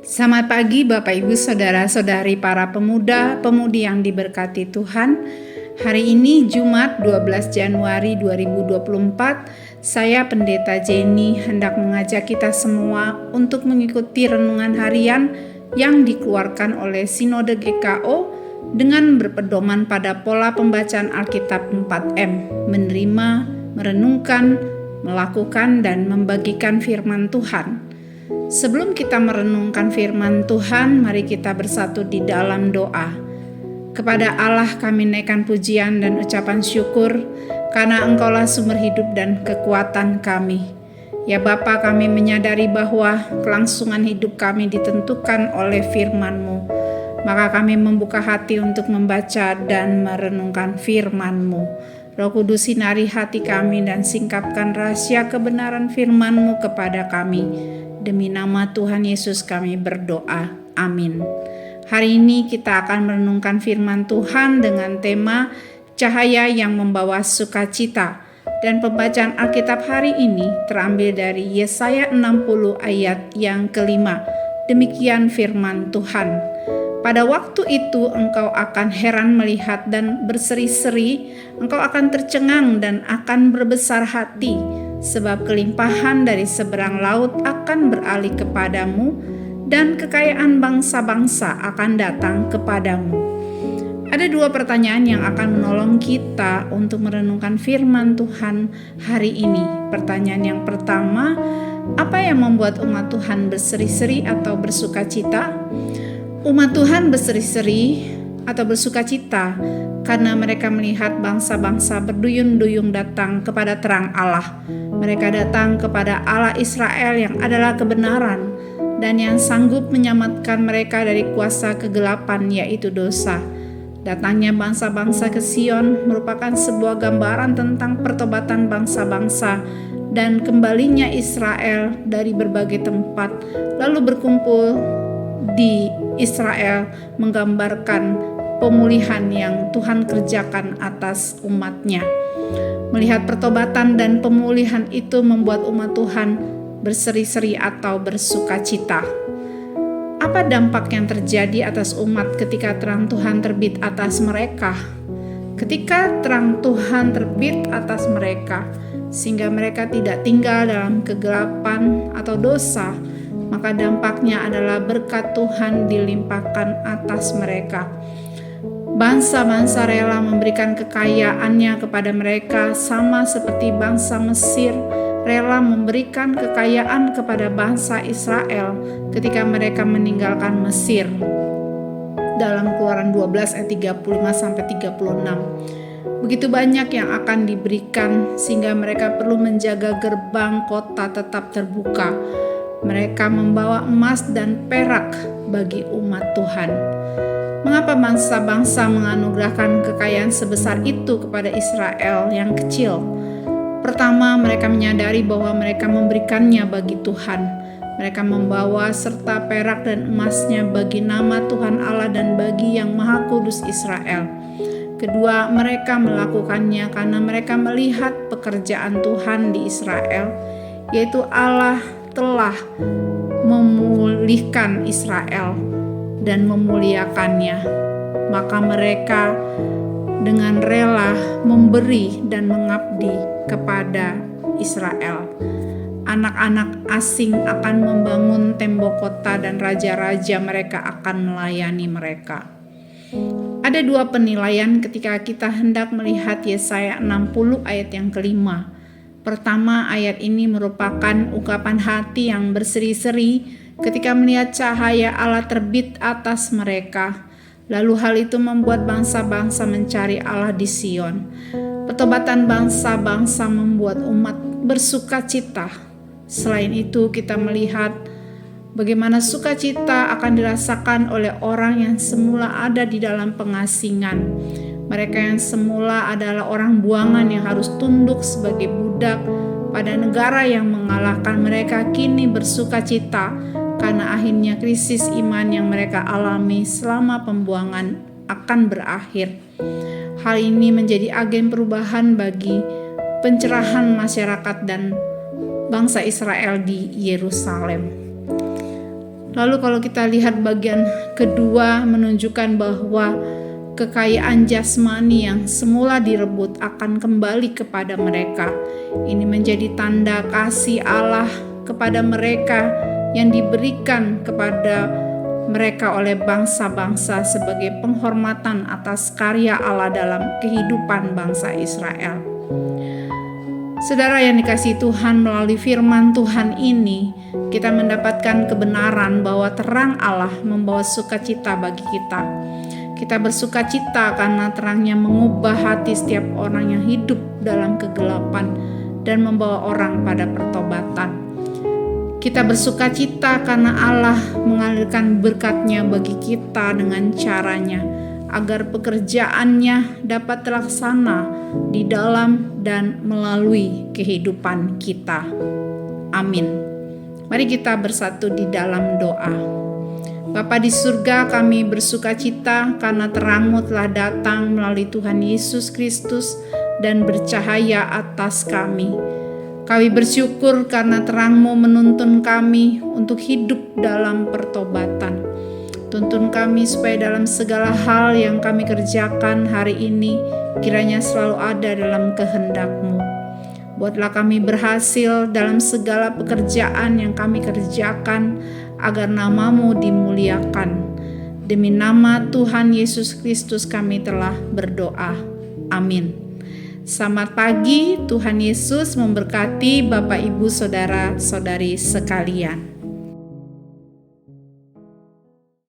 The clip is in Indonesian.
Selamat pagi Bapak Ibu Saudara-saudari para pemuda-pemudi yang diberkati Tuhan. Hari ini Jumat 12 Januari 2024, saya Pendeta Jenny hendak mengajak kita semua untuk mengikuti renungan harian yang dikeluarkan oleh Sinode GKO dengan berpedoman pada pola pembacaan Alkitab 4M, menerima, merenungkan, melakukan, dan membagikan firman Tuhan. Sebelum kita merenungkan firman Tuhan, mari kita bersatu di dalam doa. Kepada Allah kami naikkan pujian dan ucapan syukur, karena Engkaulah sumber hidup dan kekuatan kami. Ya Bapa, kami menyadari bahwa kelangsungan hidup kami ditentukan oleh firman-Mu. Maka kami membuka hati untuk membaca dan merenungkan firman-Mu. Roh Kudus sinari hati kami dan singkapkan rahasia kebenaran firman-Mu kepada kami. Demi nama Tuhan Yesus kami berdoa. Amin. Hari ini kita akan merenungkan firman Tuhan dengan tema cahaya yang membawa sukacita. Dan pembacaan Alkitab hari ini terambil dari Yesaya 60 ayat yang kelima. Demikian firman Tuhan. Pada waktu itu engkau akan heran melihat dan berseri-seri, engkau akan tercengang dan akan berbesar hati. Sebab kelimpahan dari seberang laut akan beralih kepadamu, dan kekayaan bangsa-bangsa akan datang kepadamu. Ada dua pertanyaan yang akan menolong kita untuk merenungkan firman Tuhan hari ini. Pertanyaan yang pertama, apa yang membuat umat Tuhan berseri-seri atau bersukacita? Umat Tuhan berseri-seri atau bersukacita karena mereka melihat bangsa-bangsa berduyun-duyung datang kepada terang Allah. Mereka datang kepada Allah Israel yang adalah kebenaran dan yang sanggup menyelamatkan mereka dari kuasa kegelapan, yaitu dosa. Datangnya bangsa-bangsa ke Sion merupakan sebuah gambaran tentang pertobatan bangsa-bangsa dan kembalinya Israel dari berbagai tempat lalu berkumpul di Israel, menggambarkan pemulihan yang Tuhan kerjakan atas umatnya. Melihat pertobatan dan pemulihan itu membuat umat Tuhan berseri-seri atau bersukacita. Apa dampak yang terjadi atas umat ketika terang Tuhan terbit atas mereka? Ketika terang Tuhan terbit atas mereka, sehingga mereka tidak tinggal dalam kegelapan atau dosa, maka dampaknya adalah berkat Tuhan dilimpahkan atas mereka. Bangsa-bangsa rela memberikan kekayaannya kepada mereka, sama seperti bangsa Mesir rela memberikan kekayaan kepada bangsa Israel ketika mereka meninggalkan Mesir. Dalam Keluaran 12 ayat 35-36. Begitu banyak yang akan diberikan sehingga mereka perlu menjaga gerbang kota tetap terbuka. Mereka membawa emas dan perak bagi umat Tuhan. Mengapa bangsa-bangsa menganugerahkan kekayaan sebesar itu kepada Israel yang kecil? Pertama, mereka menyadari bahwa mereka memberikannya bagi Tuhan. Mereka membawa serta perak dan emasnya bagi nama Tuhan Allah dan bagi Yang Maha Kudus Israel. Kedua, mereka melakukannya karena mereka melihat pekerjaan Tuhan di Israel, yaitu Allah telah memulihkan Israel dan memuliakannya. Maka mereka dengan rela memberi dan mengabdi kepada Israel. Anak-anak asing akan membangun tembok kota dan raja-raja mereka akan melayani mereka. Ada dua penilaian ketika kita hendak melihat Yesaya 60 ayat yang kelima. Pertama, ayat ini merupakan ungkapan hati yang berseri-seri ketika melihat cahaya Allah terbit atas mereka. Lalu hal itu membuat bangsa-bangsa mencari Allah di Sion. Pertobatan bangsa-bangsa membuat umat bersukacita. Selain itu, kita melihat bagaimana sukacita akan dirasakan oleh orang yang semula ada di dalam pengasingan. Mereka yang semula adalah orang buangan yang harus tunduk sebagai budak pada negara yang mengalahkan mereka, kini bersukacita karena akhirnya krisis iman yang mereka alami selama pembuangan akan berakhir. Hal ini menjadi agen perubahan bagi pencerahan masyarakat dan bangsa Israel di Yerusalem. Lalu kalau kita lihat bagian kedua menunjukkan bahwa kekayaan jasmani yang semula direbut akan kembali kepada mereka. Ini menjadi tanda kasih Allah kepada mereka yang diberikan kepada mereka oleh bangsa-bangsa sebagai penghormatan atas karya Allah dalam kehidupan bangsa Israel. Saudara yang dikasihi Tuhan, melalui firman Tuhan ini kita mendapatkan kebenaran bahwa terang Allah membawa sukacita bagi kita. Kita bersukacita karena terangnya mengubah hati setiap orang yang hidup dalam kegelapan dan membawa orang pada pertobatan. Kita bersukacita karena Allah mengalirkan berkat-Nya bagi kita dengan caranya, agar pekerjaannya dapat terlaksana di dalam dan melalui kehidupan kita. Amin. Mari kita bersatu di dalam doa. Bapa di surga, kami bersukacita karena terang-Mu telah datang melalui Tuhan Yesus Kristus dan bercahaya atas kami. Kami bersyukur karena terang-Mu menuntun kami untuk hidup dalam pertobatan. Tuntun kami supaya dalam segala hal yang kami kerjakan hari ini kiranya selalu ada dalam kehendak-Mu. Buatlah kami berhasil dalam segala pekerjaan yang kami kerjakan, agar nama-Mu dimuliakan. Demi nama Tuhan Yesus Kristus kami telah berdoa. Amin. Selamat pagi, Tuhan Yesus memberkati Bapak, Ibu, Saudara-saudari sekalian.